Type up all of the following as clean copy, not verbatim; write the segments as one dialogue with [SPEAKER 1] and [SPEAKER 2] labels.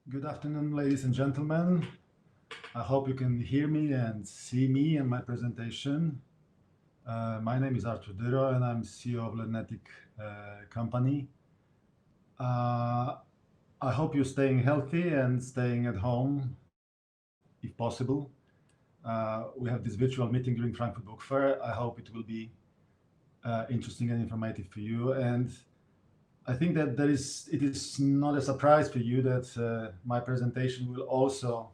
[SPEAKER 1] Good afternoon, ladies and gentlemen. I hope you can hear me and see me in my presentation. My name is Artur Dyro and I'm CEO of Learnetic company. I hope you're staying healthy and staying at home if possible. We have this virtual meeting during Frankfurt Book Fair. I hope it will be interesting and informative for you. And I think that it is not a surprise for you that my presentation will also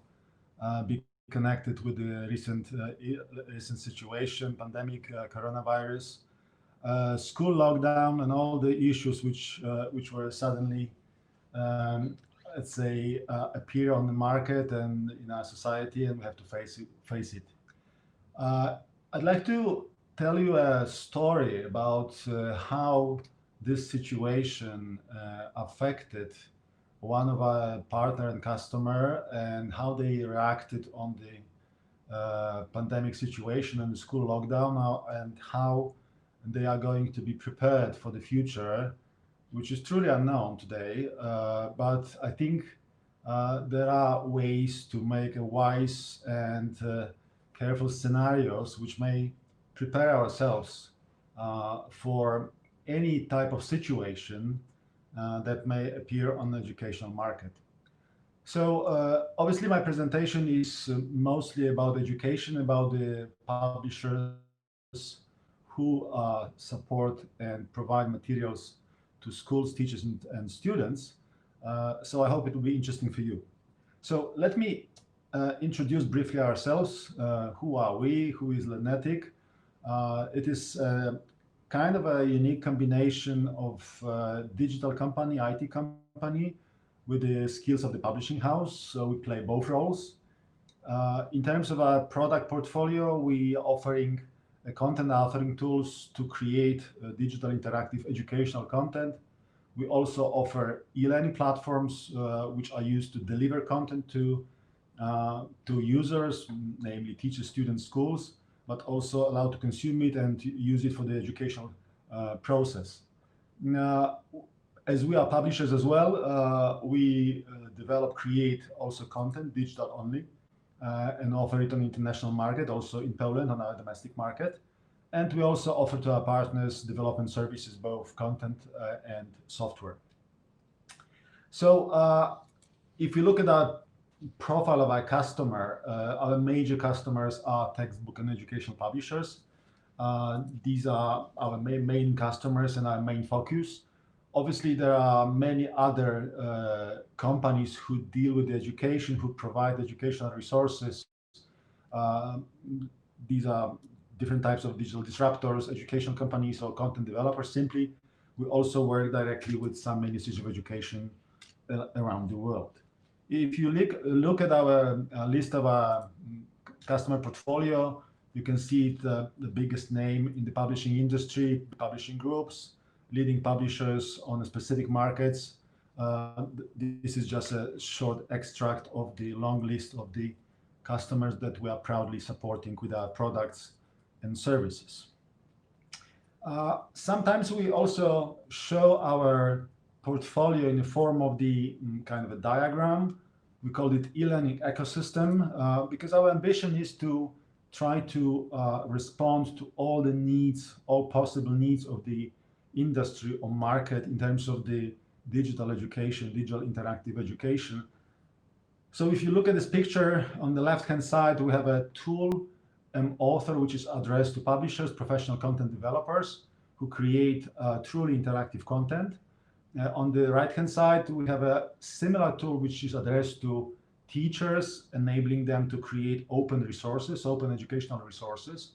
[SPEAKER 1] be connected with the recent situation, pandemic, coronavirus, school lockdown, and all the issues which were suddenly, um, let's say, appear on the market and in our society, and we have to face it. Uh, I'd like to tell you a story about how this situation affected one of our partner and customer and how they reacted on the pandemic situation and the school lockdown and how they are going to be prepared for the future, which is truly unknown today. But I think there are ways to make a wise and careful scenarios which may prepare ourselves for any type of situation that may appear on the educational market. So obviously my presentation is mostly about education, about the publishers who support and provide materials to schools, teachers, and students. So I hope it will be interesting for you. So let me introduce briefly ourselves. Who are we? Who is Learnetic? It is kind of a unique combination of digital company, IT company, with the skills of the publishing house. So we play both roles. In terms of our product portfolio, we are offering content authoring tools to create digital interactive educational content. We also offer e-learning platforms which are used to deliver content to users, namely teachers, students, schools, but also allowed to consume it and to use it for the educational process. Now, as we are publishers as well, we develop, create also content, digital only, and offer it on the international market, also in Poland on our domestic market. And we also offer to our partners development services, both content and software. So if you look at our profile of our customer, our major customers are textbook and educational publishers. These are our main customers and our main focus. Obviously, there are many other companies who deal with education, who provide educational resources. Uh, these are different types of digital disruptors, educational companies, or content developers. Simply, we also work directly with some ministries of education around the world. If you look at our list of our customer portfolio, you can see the biggest name in the publishing industry, publishing groups, leading publishers on specific markets. This is just a short extract of the long list of the customers that we are proudly supporting with our products and services. Sometimes we also show our portfolio in the form of the kind of a diagram. We call it e-learning ecosystem because our ambition is to try to respond to all the needs, all possible needs of the industry or market in terms of the digital education, digital interactive education. So if you look at this picture on the left-hand side, we have a tool author, which is addressed to publishers, professional content developers who create truly interactive content. On the right-hand side, we have a similar tool which is addressed to teachers, enabling them to create open resources, open educational resources.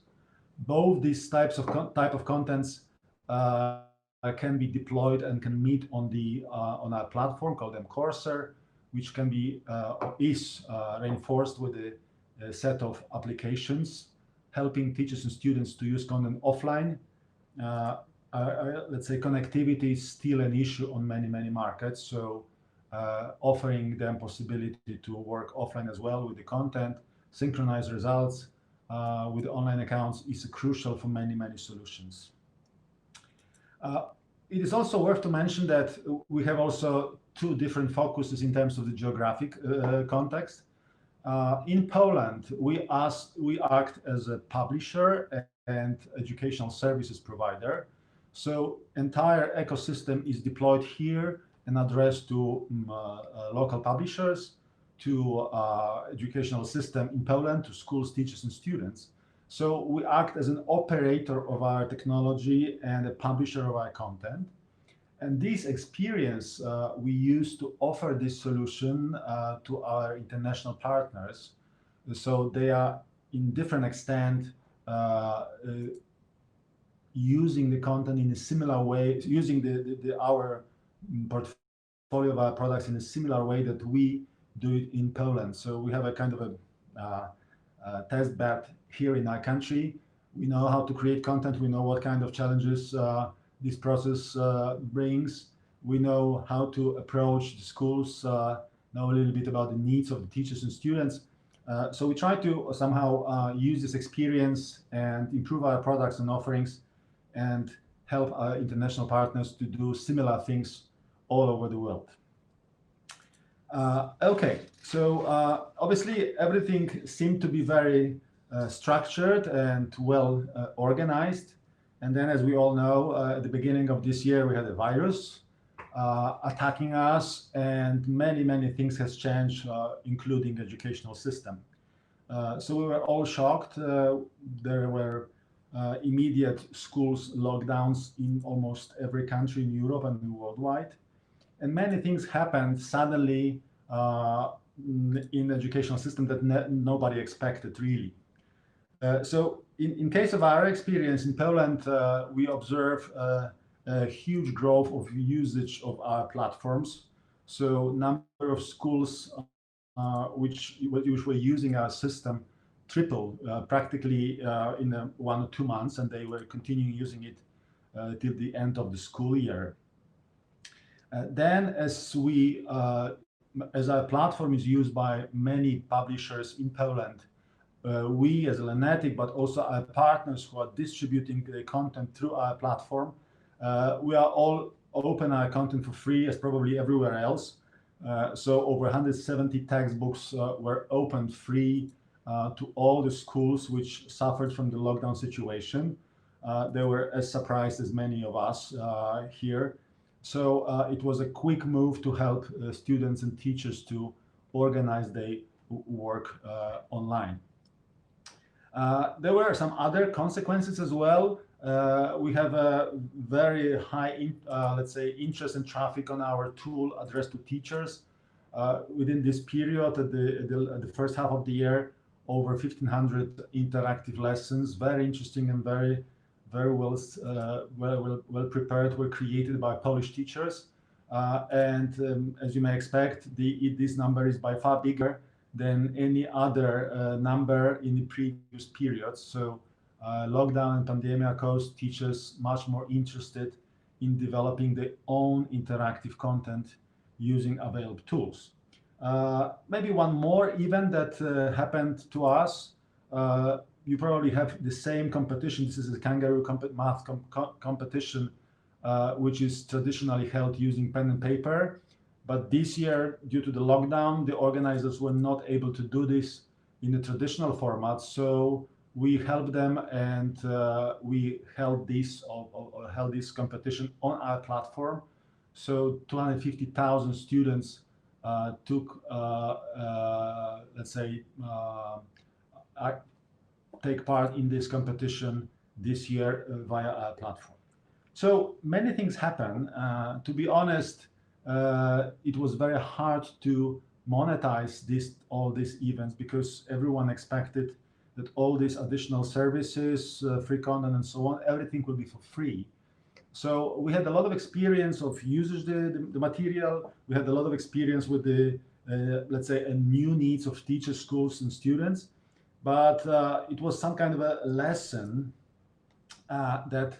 [SPEAKER 1] Both these type of contents can be deployed and can meet on our platform called Coursera, which can be or is reinforced with a set of applications, helping teachers and students to use content offline. Let's say connectivity is still an issue on many markets. So offering them possibility to work offline as well with the content, synchronize results with online accounts is crucial for many solutions. It is also worth to mention that we have also two different focuses in terms of the geographic context. In Poland, we act as a publisher and educational services provider. So entire ecosystem is deployed here and addressed to local publishers, to educational system in Poland, to schools, teachers, and students. So we act as an operator of our technology and a publisher of our content. And this experience we use to offer this solution to our international partners. So they are in different extent using the content in a similar way, using our portfolio of our products in a similar way that we do it in Poland. So we have a kind of a test bed here in our country. We know how to create content. We know what kind of challenges this process brings. We know how to approach the schools, know a little bit about the needs of the teachers and students. So we try to somehow use this experience and improve our products and offerings and help our international partners to do similar things all over the world. Okay, so obviously everything seemed to be very structured and well organized. And then, as we all know, at the beginning of this year, we had a virus attacking us, and many things has changed, including the educational system. So we were all shocked. There were immediate schools lockdowns in almost every country in Europe and worldwide. And many things happened suddenly in the educational system that nobody expected, really. So in case of our experience in Poland, we observe a huge growth of usage of our platforms. So number of schools which were using our system tripled practically in 1 or 2 months, and they were continuing using it till the end of the school year. Then, as our platform is used by many publishers in Poland, we as Learnetic, but also our partners who are distributing the content through our platform, we are all open our content for free, as probably everywhere else. So over 170 textbooks were opened free to all the schools which suffered from the lockdown situation. They were as surprised as many of us here. So it was a quick move to help students and teachers to organize their work online. There were some other consequences as well. We have a very high, let's say, interest and traffic on our tool addressed to teachers. Within this period, at the first half of the year, over 1,500 interactive lessons, very interesting and very well prepared, were created by Polish teachers. And as you may expect, this number is by far bigger than any other number in the previous periods. So lockdown and pandemic caused teachers much more interested in developing their own interactive content using available tools. Maybe one more event that happened to us. You probably have the same competition. This is a kangaroo math competition, which is traditionally held using pen and paper. But this year, due to the lockdown, the organizers were not able to do this in the traditional format. So we helped them, and we held this competition on our platform. So 250,000 students took, let's say, take part in this competition this year via our platform. So many things happen. To be honest, it was very hard to monetize all these events because everyone expected that all these additional services, free content and so on, everything will be for free. So we had a lot of experience of users the material. We had a lot of experience with the, let's say, new needs of teachers, schools, and students. But it was some kind of a lesson that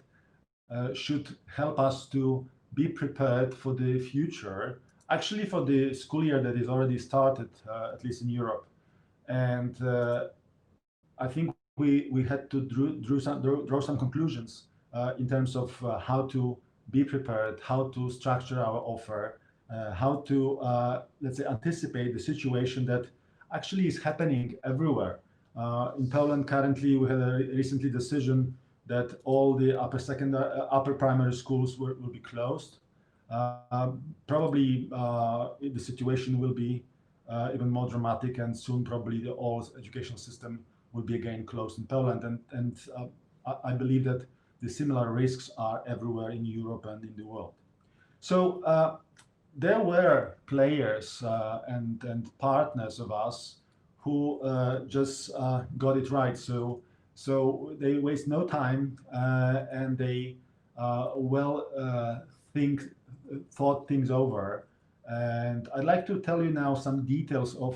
[SPEAKER 1] should help us to be prepared for the future, actually for the school year that is already started, at least in Europe. And I think we had to draw some conclusions in terms of how to be prepared, how to structure our offer, how to, let's say, anticipate the situation that actually is happening everywhere. In Poland, currently, we had a recently decision that all the upper primary schools will be closed. Probably the situation will be even more dramatic, and soon probably the whole educational system will be again closed in Poland. And I believe that the similar risks are everywhere in Europe and in the world. So there were players and partners of us who just got it right. So they waste no time and they thought things over. And I'd like to tell you now some details of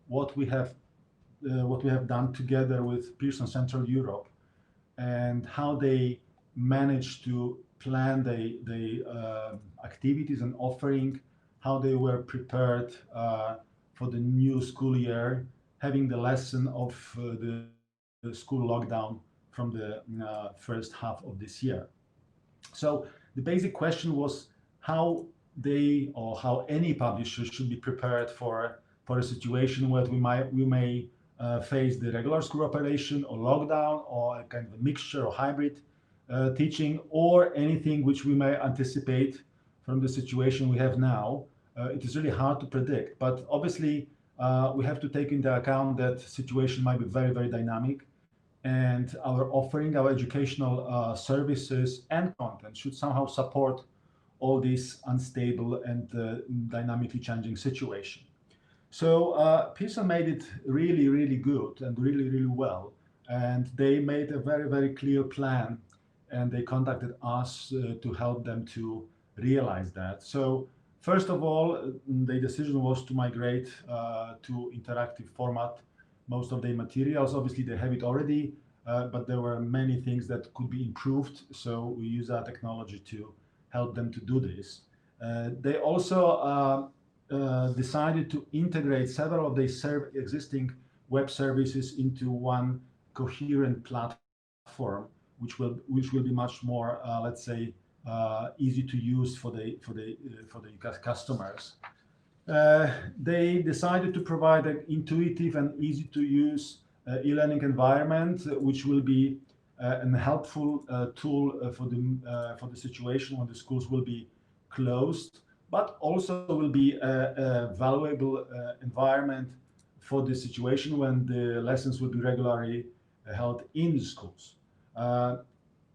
[SPEAKER 1] what we have done together with Pearson Central Europe and how they managed to plan the activities and offering, how they were prepared for the new school year, having the lesson of the school lockdown from the first half of this year. So the basic question was how they or how any publisher should be prepared for a situation where we may face the regular school operation or lockdown or a kind of a mixture or hybrid teaching or anything which we may anticipate from the situation we have now. It is really hard to predict, but obviously we have to take into account that situation might be very, very dynamic, and our offering, our educational services and content should somehow support all this unstable and dynamically changing situation. So Pearson made it really, really good and really, really well. And they made a very, very clear plan, and they contacted us to help them to realize that. So first of all, the decision was to migrate to interactive format most of the materials. Obviously, they have it already, but there were many things that could be improved. So we use our technology to help them to do this. They also decided to integrate several of the existing web services into one coherent platform, which will be much more, let's say, easy to use for the customers. They decided to provide an intuitive and easy to use e-learning environment, which will be a helpful tool for the situation when the schools will be closed, but also will be a valuable environment for the situation when the lessons will be regularly held in the schools.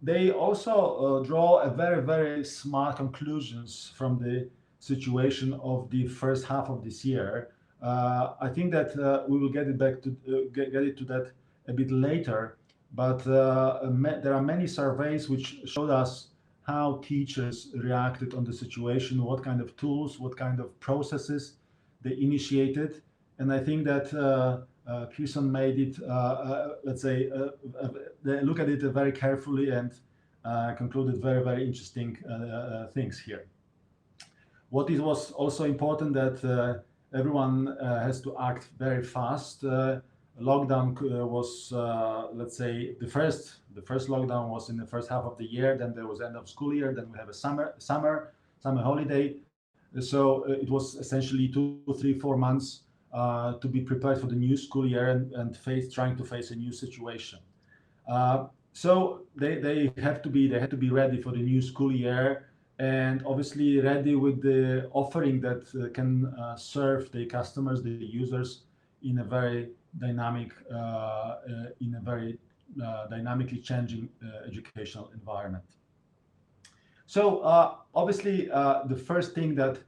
[SPEAKER 1] They also draw a very, very smart conclusions from the situation of the first half of this year. I think that we will get it back to get it to that a bit later, but there are many surveys which showed us how teachers reacted on the situation, what kind of tools, what kind of processes they initiated. And I think that Pearson made it, let's say, they look at it very carefully and concluded very, very interesting things here. What it was also important that everyone has to act very fast. Lockdown was, let's say, the first lockdown was in the first half of the year. Then there was end of school year. Then we have a summer holiday. So it was essentially 2, 3, 4 months to be prepared for the new school year and trying to face a new situation. So they had to be ready for the new school year, and obviously ready with the offering that can serve the customers, the users, in a very dynamic, dynamically changing educational environment. So obviously, the first thing that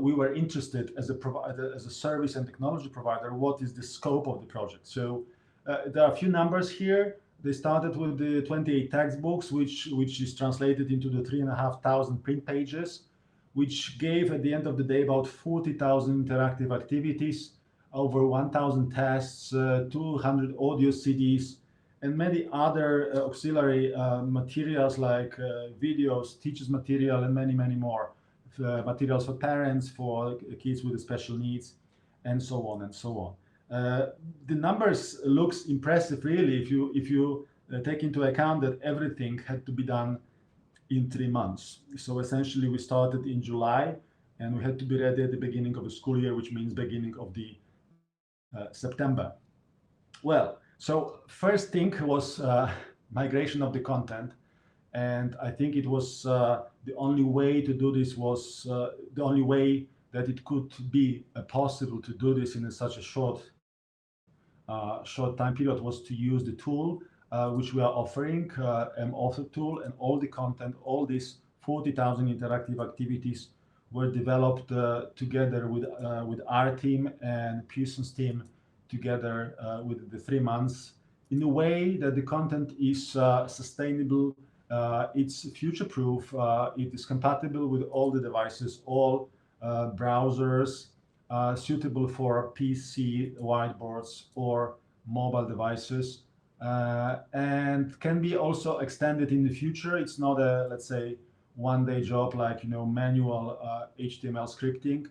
[SPEAKER 1] we were interested as a service and technology provider, what is the scope of the project? So there are a few numbers here. They started with the 28 textbooks, which is translated into the 3,500 print pages, which gave at the end of the day about 40,000 interactive activities, over 1,000 tests, 200 audio CDs, and many other auxiliary materials like videos, teachers material, and many, many more. Materials for parents, for kids with special needs, and so on and so on. The numbers looks impressive, really, if you take into account that everything had to be done in 3 months. So essentially, we started in July, and we had to be ready at the beginning of the school year, which means beginning of the September. Well, so first thing was migration of the content, and I think it was the only way to do this was the only way that it could be possible to do this in such a short time period was to use the tool which we are offering, author tool, and all the content, all these 40,000 interactive activities were developed together with our team and Pearson's team together with the 3 months in a way that the content is sustainable, it's future-proof, it is compatible with all the devices, all browsers, suitable for PC, whiteboards, or mobile devices, and can be also extended in the future. It's not a, let's say, one-day job like manual HTML scripting.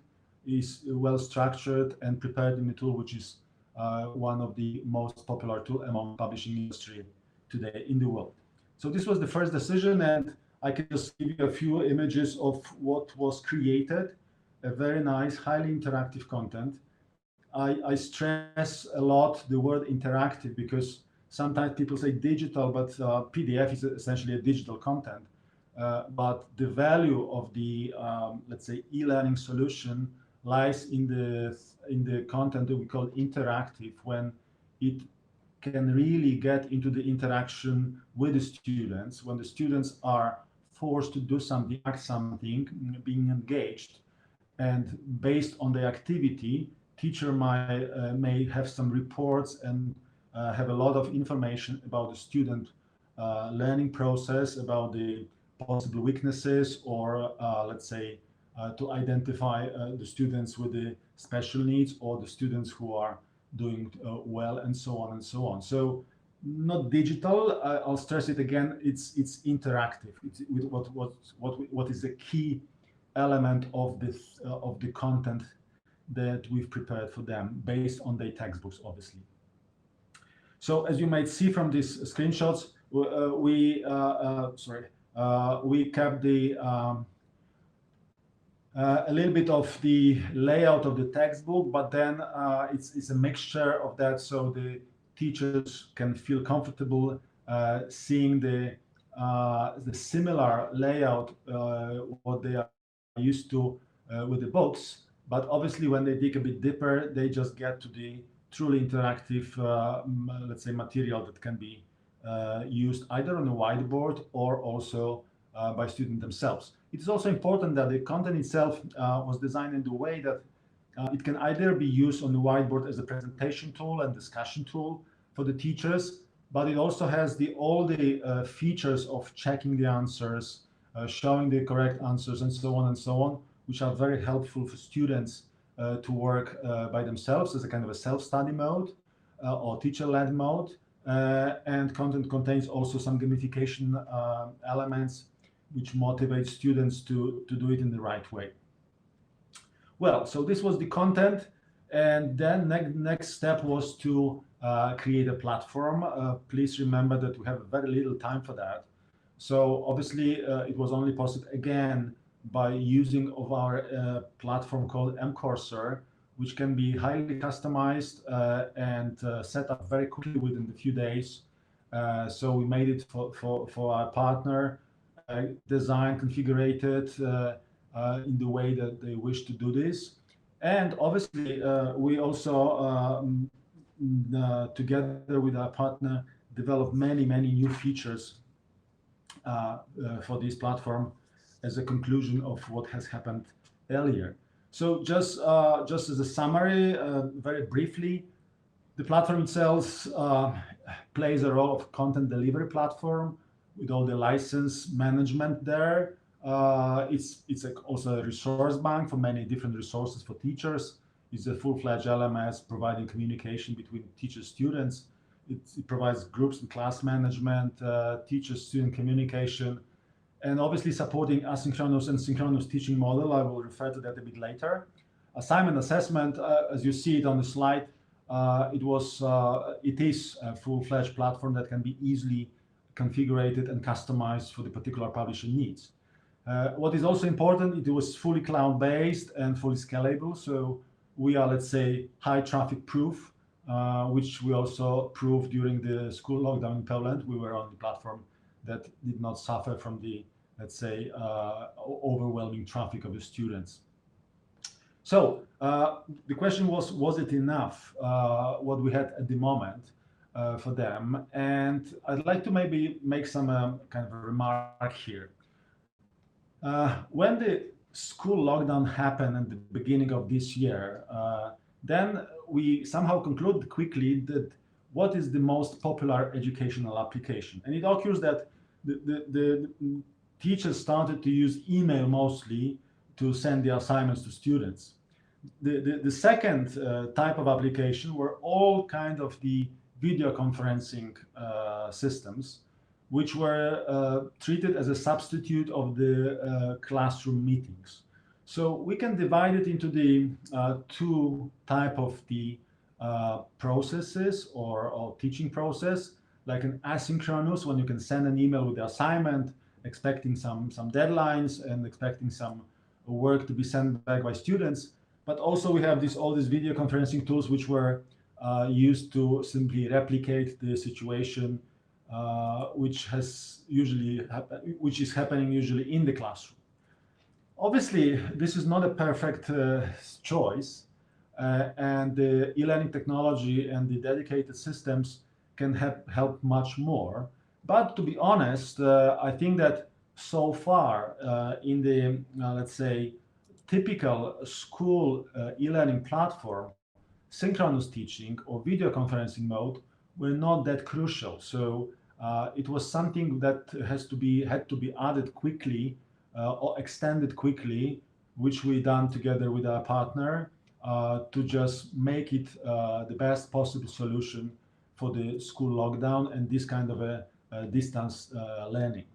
[SPEAKER 1] Is well structured and prepared in the tool, which is one of the most popular tool among publishing industry today in the world. So this was the first decision, and I can just give you a few images of what was created. A very nice, highly interactive content. I stress a lot the word interactive because sometimes people say digital, but PDF is essentially a digital content. But the value of the, let's say, e-learning solution lies in the content that we call interactive, when it can really get into the interaction with the students, when the students are forced to do something, act something, being engaged, and based on the activity, teacher may have some reports and have a lot of information about the student learning process, about the possible weaknesses, or let's say to identify the students with the special needs or the students who are doing well, and so on and so on. So not digital, I'll stress it again, it's interactive. It's what is the key element of this of the content that we've prepared for them based on their textbooks, obviously. So as you might see from these screenshots, we kept the a little bit of the layout of the textbook, but then it's a mixture of that, so the teachers can feel comfortable seeing the similar layout what they are used to with the books. But obviously, when they dig a bit deeper, they just get to the truly interactive, let's say, material that can be used either on a whiteboard or also by students themselves. It is also important that the content itself was designed in the way that it can either be used on the whiteboard as a presentation tool and discussion tool for the teachers, but it also has all the features of checking the answers, showing the correct answers, and so on and so on, which are very helpful for students to work by themselves as a kind of a self-study mode or teacher-led mode. And content contains also some gamification elements which motivate students to do it in the right way. Well, so this was the content, and then next step was to create a platform. Please remember that we have very little time for that. So obviously it was only possible again by using of our platform called mCourser, which can be highly customized and set up very quickly within a few days. So we made it for our partner, designed, configured in the way that they wish to do this. And obviously, we also, together with our partner, developed many new features for this platform as a conclusion of what has happened earlier. So just as a summary, very briefly, the platform itself plays a role of content delivery platform with all the license management there. It's also a resource bank for many different resources for teachers. It's a full-fledged LMS providing communication between teachers, students. It provides groups and class management, teacher-student communication, and obviously supporting asynchronous and synchronous teaching model. I will refer to that a bit later. Assignment assessment, as you see it on the slide, it is a full-fledged platform that can be easily configured and customized for the particular publisher needs. What is also important, it was fully cloud-based and fully scalable. So we are, let's say, high traffic proof, which we also proved during the school lockdown in Poland. We were on the platform that did not suffer from the, let's say, overwhelming traffic of the students. So the question was it enough, what we had at the moment for them? And I'd like to maybe make some kind of a remark here. When the school lockdown happened at the beginning of this year, then we somehow concluded quickly that what is the most popular educational application. And it occurs that the teachers started to use email mostly to send the assignments to students. The second type of application were all kind of the video conferencing systems, which were treated as a substitute of the classroom meetings. So we can divide it into the two type of the processes or teaching process, like an asynchronous, when you can send an email with the assignment, expecting some deadlines and expecting some work to be sent back by students. But also we have all these video conferencing tools which were used to simply replicate the situation which is happening usually in the classroom. Obviously, this is not a perfect choice, and the e-learning technology and the dedicated systems can help much more. But to be honest, I think that so far in the, let's say, typical school e-learning platform, synchronous teaching or video conferencing mode were not that crucial. So it was something that had to be added quickly or extended quickly, which we done together with our partner to just make it the best possible solution for the school lockdown and this kind of a distance learning.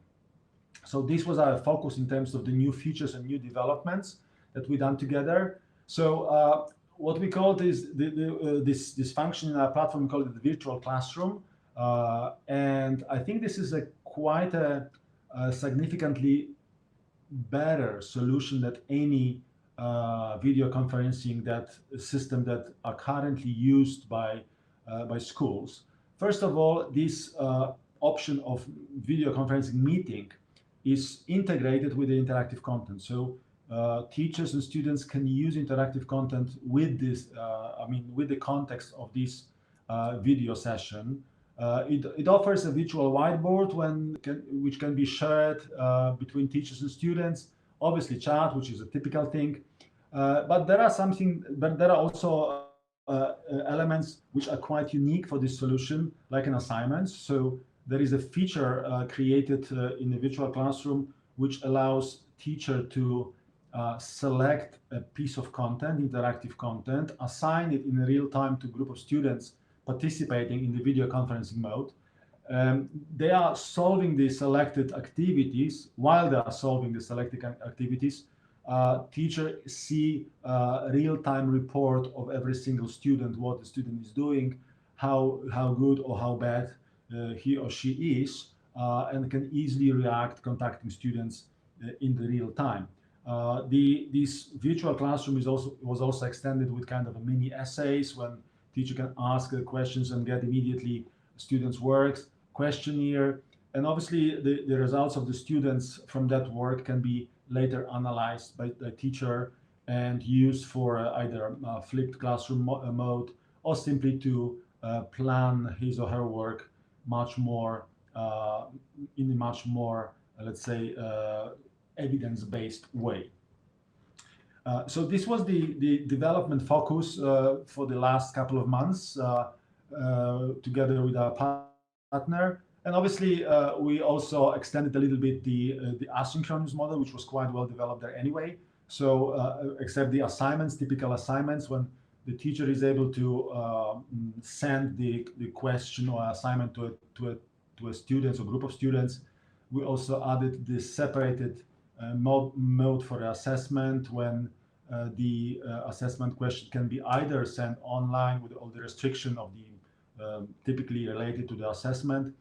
[SPEAKER 1] So this was our focus in terms of the new features and new developments that we done together. So what we call this function in our platform, we call it the virtual classroom. And I think this is quite a significantly better solution than any video conferencing system that are currently used by schools. First of all, this option of video conferencing meeting is integrated with the interactive content. So teachers and students can use interactive content with this, with the context of this video session. It offers a virtual whiteboard which can be shared between teachers and students. Obviously, chat, which is a typical thing, but there are also elements which are quite unique for this solution, like an assignment. So there is a feature created in the virtual classroom which allows teacher to select a piece of content, interactive content, assign it in real time to a group of students participating in the video conferencing mode. They are solving the selected activities. While they are solving the selected activities, teacher see a real-time report of every single student, what the student is doing, how good or how bad he or she is, and can easily react, contacting students in the real time. This virtual classroom was also extended with kind of a mini essays when teacher can ask questions and get immediately students' works, questionnaire, and obviously the results of the students from that work can be later analyzed by the teacher and used for either flipped classroom mode or simply to plan his or her work much more in a much more, let's say, evidence-based way. So this was the development focus for the last couple of months together with our partner. And obviously, we also extended a little bit the asynchronous model, which was quite well developed there anyway. So except the assignments, typical assignments, when the teacher is able to send the question or assignment to a student or group of students, we also added this separated mode for the assessment when the assessment question can be either sent online with all the restriction of the typically related to the assessment,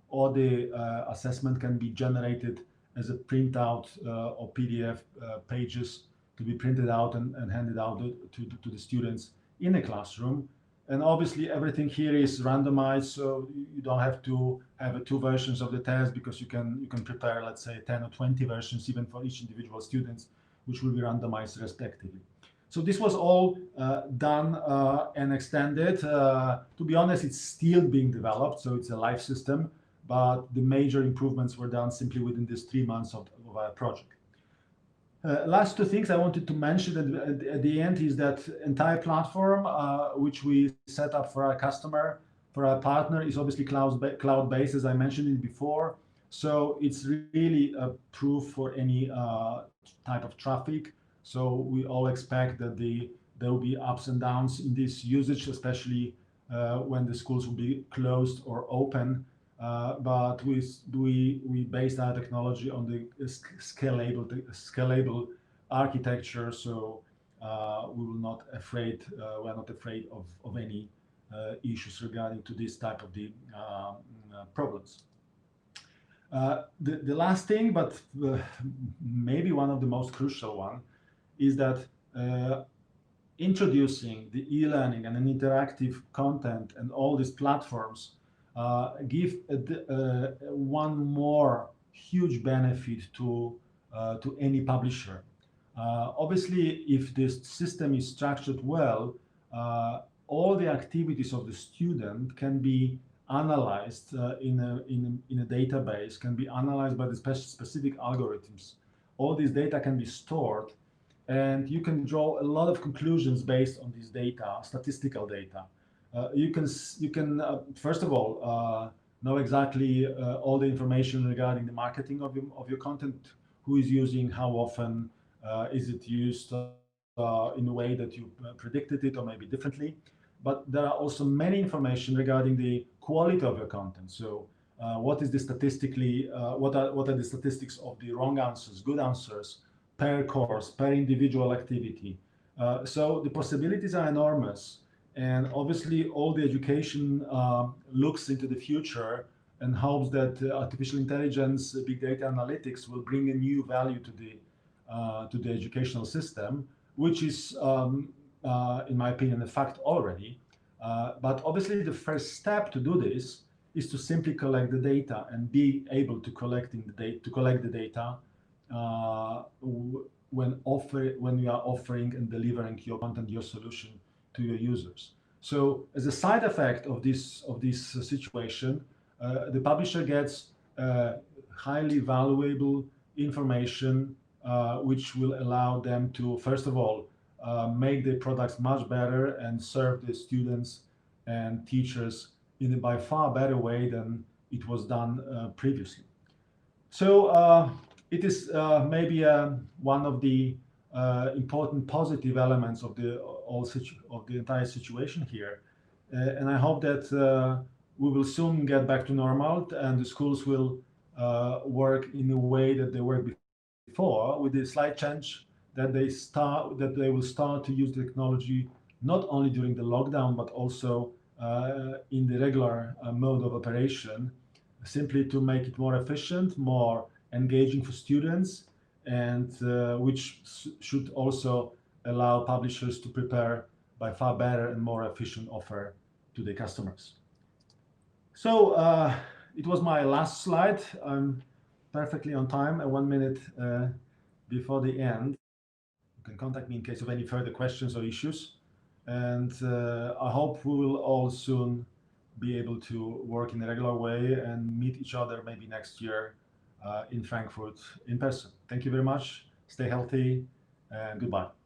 [SPEAKER 1] or the assessment can be generated as a printout or PDF pages to be printed out and handed out to the students in the classroom. And obviously everything here is randomized, so you don't have to have two versions of the test, because you can prepare, let's say, 10 or 20 versions even for each individual students, which will be randomized respectively. So this was all done and extended. To be honest, it's still being developed, so it's a live system, but the major improvements were done simply within these 3 months of our project. Last two things I wanted to mention at the end is that entire platform which we set up for our customer, for our partner, is obviously cloud-based, as I mentioned it before. So it's really a proof for any type of traffic. So we all expect that there will be ups and downs in this usage, especially when the schools will be closed or open. But we based our technology on the scalable architecture, so we're not afraid of any issues regarding to this type of the problems. The last thing, but maybe one of the most crucial one, is that introducing the e-learning and an interactive content and all these platforms give one more huge benefit to any publisher. Obviously, if this system is structured well, all the activities of the student can be analyzed in a database, can be analyzed by the specific algorithms. All this data can be stored, and you can draw a lot of conclusions based on this data, statistical data. You can first of all know exactly all the information regarding the marketing of your content, who is using, how often is it used in a way that you predicted it or maybe differently. But there are also many information regarding the quality of your content. So what is the statistically, what are the statistics of the wrong answers, good answers, per course, per individual activity. So the possibilities are enormous. And obviously, all the education looks into the future and hopes that artificial intelligence, big data analytics will bring a new value to the educational system, which is, in my opinion, a fact already. But obviously, the first step to do this is to simply collect the data and be able to collect the data when you are offering and delivering your content, your solution to your users. So as a side effect of this situation, the publisher gets highly valuable information which will allow them to, first of all, make their products much better and serve the students and teachers in a by far better way than it was done previously. So it is maybe one of the important positive elements of the entire situation here, and I hope that we will soon get back to normal and the schools will work in a way that they worked before, with the slight change that they will start to use the technology not only during the lockdown but also in the regular mode of operation, simply to make it more efficient, more engaging for students, and which should also allow publishers to prepare by far better and more efficient offer to their customers. So it was my last slide. I'm perfectly on time, 1 minute before the end. You can contact me in case of any further questions or issues. And I hope we will all soon be able to work in a regular way and meet each other maybe next year in Frankfurt in person. Thank you very much. Stay healthy and goodbye.